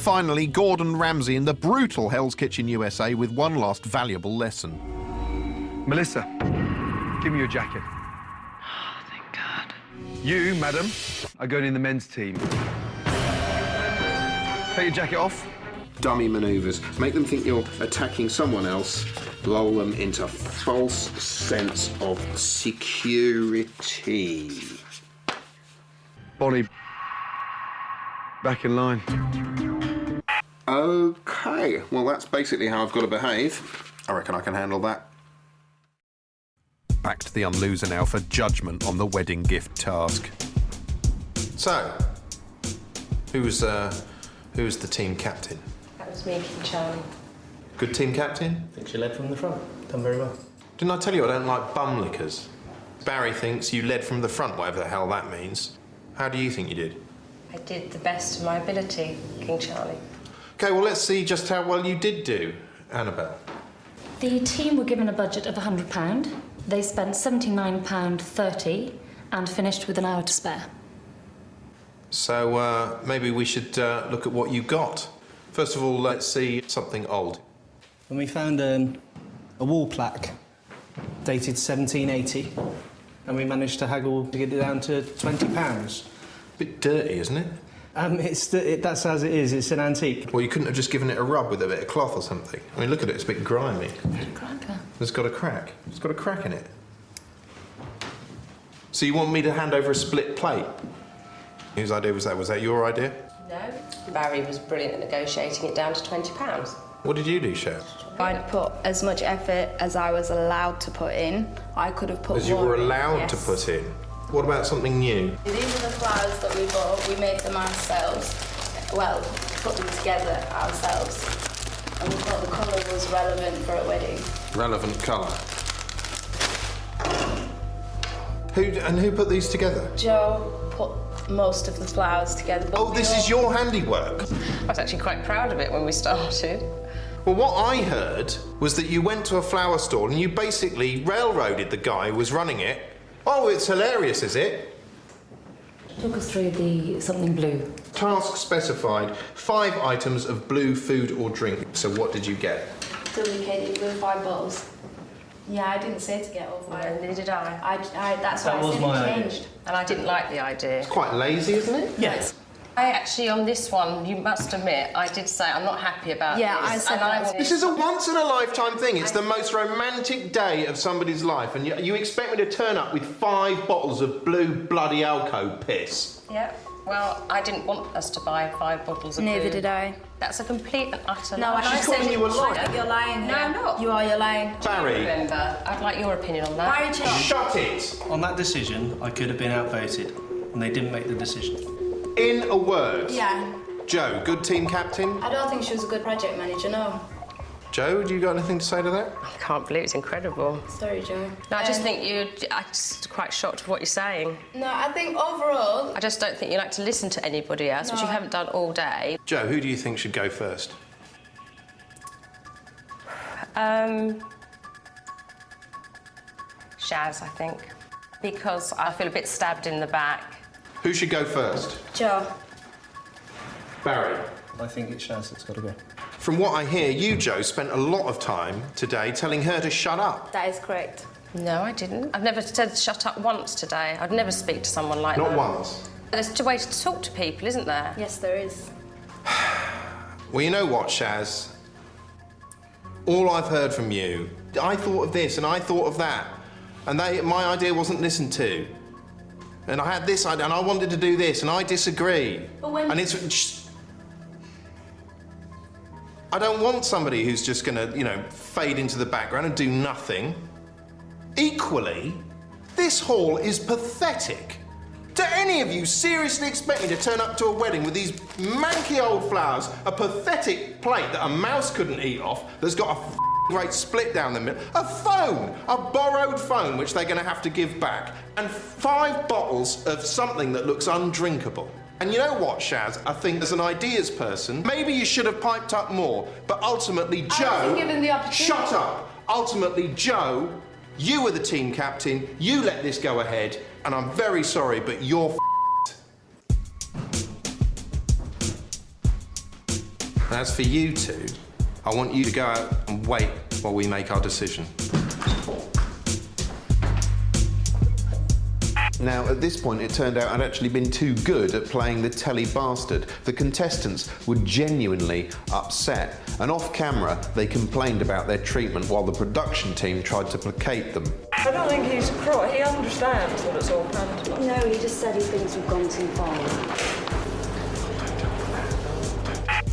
finally, Gordon Ramsay in the brutal Hell's Kitchen USA with one last valuable lesson. Melissa, give me your jacket. Oh, thank God. You, madam, are going in the men's team. Take your jacket off. Dummy manoeuvres. Make them think you're attacking someone else. Lull them into false sense of security. Bonnie, back in line. OK, well, that's basically how I've got to behave. I reckon I can handle that. Back to the unloser now for judgment on the wedding gift task. So, who was the team captain? That was me, King Charlie. Good team captain? I think she led from the front. Done very well. Didn't I tell you I don't like bum lickers? Barry thinks you led from the front, whatever the hell that means. How do you think you did? I did the best of my ability, King Charlie. OK, well, let's see just how well you did do, Annabelle. The team were given a budget of £100. They spent £79.30 and finished with an hour to spare. So maybe we should look at what you got. First of all, let's see something old. When we found a wall plaque dated 1780, and we managed to haggle to get it down to £20. Bit dirty, isn't it? That's as it is. It's an antique. Well, you couldn't have just given it a rub with a bit of cloth or something. I mean, look at it, it's a bit grimy. Cracker. It's got a crack. It's got a crack in it. So you want me to hand over a split plate? Whose idea was that? Was that your idea? No. Barry was brilliant at negotiating it down to £20. What did you do, Cher? I'd put as much effort as I was allowed to put in. I could have put As you more were in, allowed yes. to put in? What about something new? These are the flowers that we bought. We made them ourselves. Well, put them together ourselves. And we thought the colour was relevant for a wedding. Relevant colour. Who put these together? Joe put most of the flowers together. Oh, this is your handiwork? I was actually quite proud of it when we started. Well, what I heard was that you went to a flower stall and you basically railroaded the guy who was running it. Oh, it's hilarious, is it? Talk us through the something blue. Task specified 5 items of blue food or drink. So what did you get? Duplicated with 5 bottles. Yeah, I didn't say to get all 5. No, neither did I. That's That why was I my said it idea. changed. And I didn't like the idea. It's quite lazy, isn't it? Yes. I actually, on this one, you must admit, I did say I'm not happy about Yeah, this. I said and that. wanted- This is a once-in-a-lifetime thing. It's the most romantic day of somebody's life, and you expect me to turn up with 5 bottles of blue bloody Alco piss. Yeah, well, I didn't want us to buy 5 bottles of Neither blue. did I. That's a complete and utter No, lie. and I She's calling said you a liar. You're lying. No, I'm not. You are, you're lying. Barry, Remember, I'd like your opinion on that. Barry changed. shut it! On that decision, I could have been outvoted, and they didn't make the decision. In a word. Yeah. Joe, good team captain? I don't think she was a good project manager, no. Joe, do you got anything to say to that? I can't believe it's incredible. Sorry, Joe. No, I just think I'm just quite shocked of what you're saying. No, I think overall... I just don't think you like to listen to anybody else, which you No. haven't done all day. Joe, who do you think should go first? Shaz, I think. Because I feel a bit stabbed in the back. Who should go first? Joe. Barry. I think it's Shaz that's got to go. From what I hear, you, Joe, spent a lot of time today telling her to shut up. That is correct. No, I didn't. I've never said shut up once today. I'd never speak to someone like that. Not once. There's 2 ways to talk to people, isn't there? Yes, there is. Well, you know what, Shaz? All I've heard from you, I thought of this and I thought of that, and my idea wasn't listened to. And I had this idea, and I wanted to do this, and I disagree. But when... And it's... I don't want somebody who's just gonna, fade into the background and do nothing. Equally, this hall is pathetic. Do any of you seriously expect me to turn up to a wedding with these manky old flowers, a pathetic plate that a mouse couldn't eat off, that's got a great split down the middle, a phone, a borrowed phone which they're going to have to give back, and 5 bottles of something that looks undrinkable? And you know what, Shaz? I think as an ideas person, maybe you should have piped up more, but ultimately, Joe... given the opportunity. Shut up! Ultimately, Joe, you were the team captain, you let this go ahead, and I'm very sorry, but you're And as for you two, I want you to go out and wait while we make our decision. Now, at this point, it turned out I'd actually been too good at playing the telly bastard. The contestants were genuinely upset, and off camera, they complained about their treatment while the production team tried to placate them. I don't think he's crook. He understands that it's all pantomime. No, he just said he thinks we've gone too far.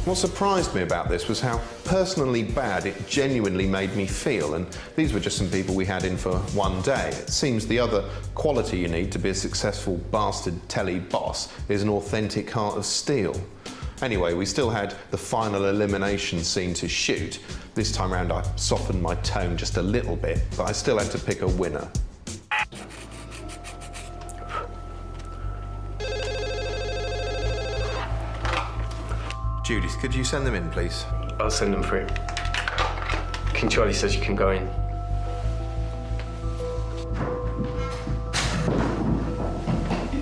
What surprised me about this was how personally bad it genuinely made me feel, and these were just some people we had in for one day. It seems the other quality you need to be a successful bastard telly boss is an authentic heart of steel. Anyway, we still had the final elimination scene to shoot. This time round I softened my tone just a little bit, but I still had to pick a winner. Judith, could you send them in, please? I'll send them through. King Charlie says you can go in.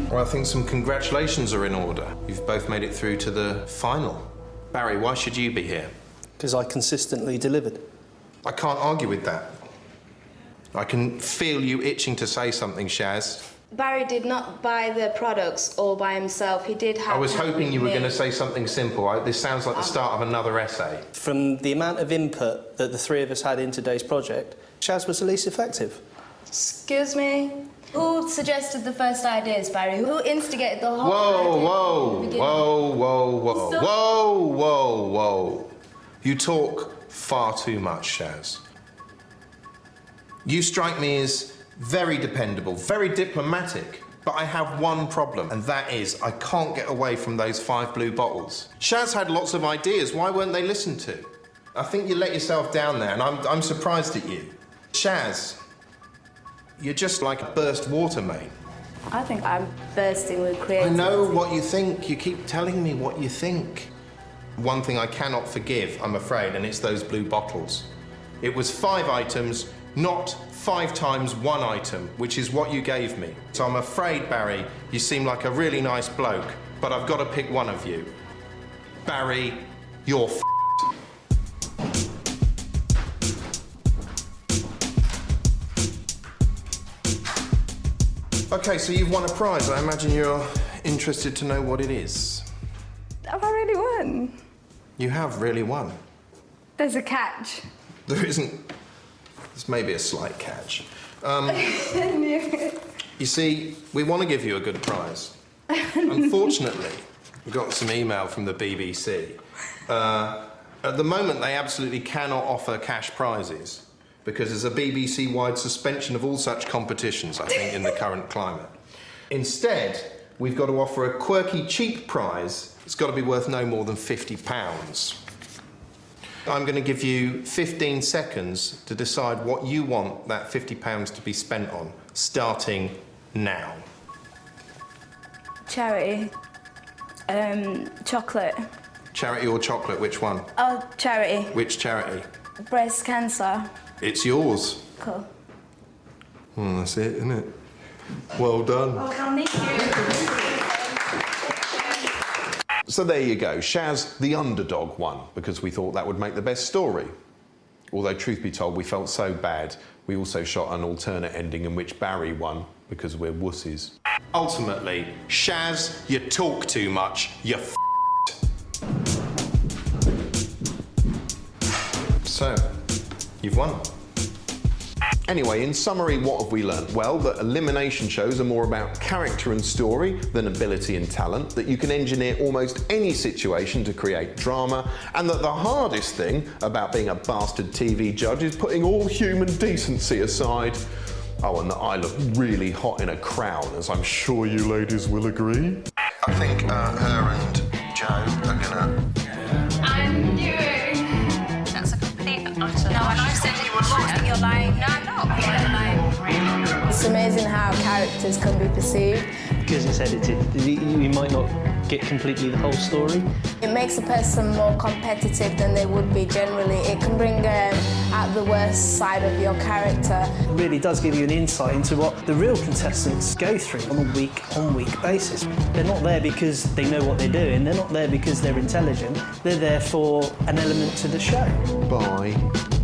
Well, I think some congratulations are in order. You've both made it through to the final. Barry, why should you be here? Because I consistently delivered. I can't argue with that. I can feel you itching to say something, Shaz. Barry did not buy the products all by himself. He did have. I was hoping you were me. going to say something simple. This sounds like the start of another essay. From the amount of input that the three of us had in today's project, Shaz was the least effective. Excuse me? Who suggested the first ideas, Barry? Who instigated the whole Whoa, idea whoa, from the beginning? whoa. You talk far too much, Shaz. You strike me as very dependable, very diplomatic, but I have one problem, and that is I can't get away from those 5 blue bottles. Shaz had lots of ideas. Why weren't they listened to? I think you let yourself down there, and I'm surprised at you. Shaz, you're just like a burst water main. I think I'm bursting with I creativity. know what you think. You keep telling me what you think. One thing I cannot forgive, I'm afraid, and it's those blue bottles. It was 5 items, not 5 times 1 item, which is what you gave me. So I'm afraid, Barry, you seem like a really nice bloke, but I've got to pick one of you. Barry, you're f***ed. Okay, so you've won a prize. I imagine you're interested to know what it is. Have I really won? You have really won. There's a catch. There isn't. There's maybe a slight catch. You see, we want to give you a good prize. Unfortunately, we got some email from the BBC. At the moment, they absolutely cannot offer cash prizes because there's a BBC-wide suspension of all such competitions, I think, in the current climate. Instead, we've got to offer a quirky, cheap prize. It's got to be worth no more than £50. I'm going to give you 15 seconds to decide what you want that £50 to be spent on, starting now. Charity. Chocolate. Charity or chocolate, which one? Oh, charity. Which charity? Breast cancer. It's yours. Cool. Well, that's it, isn't it? Well done. Oh, thank you. So there you go. Shaz, the underdog, won because we thought that would make the best story. Although, truth be told, we felt so bad, we also shot an alternate ending in which Barry won because we're wussies. Ultimately, Shaz, you talk too much, you're f***ed. So, you've won. Anyway, in summary, what have we learned? Well, that elimination shows are more about character and story than ability and talent, that you can engineer almost any situation to create drama, and that the hardest thing about being a bastard TV judge is putting all human decency aside. Oh, and that I look really hot in a crown, as I'm sure you ladies will agree. I think her and Joe are gonna... I knew it. That's a complete utter. No, and I said you were lying. You're lying. No, I'm not. I'm lying. It's amazing how characters can be perceived. Because it's edited, you might not get completely the whole story, It makes a person more competitive than they would be generally. It can bring out the worst side of your character. It really does give you an insight into what the real contestants go through on a week-on-week basis. They're not there because they know what they're doing, they're not there because they're intelligent, they're there for an element to the show. Bye.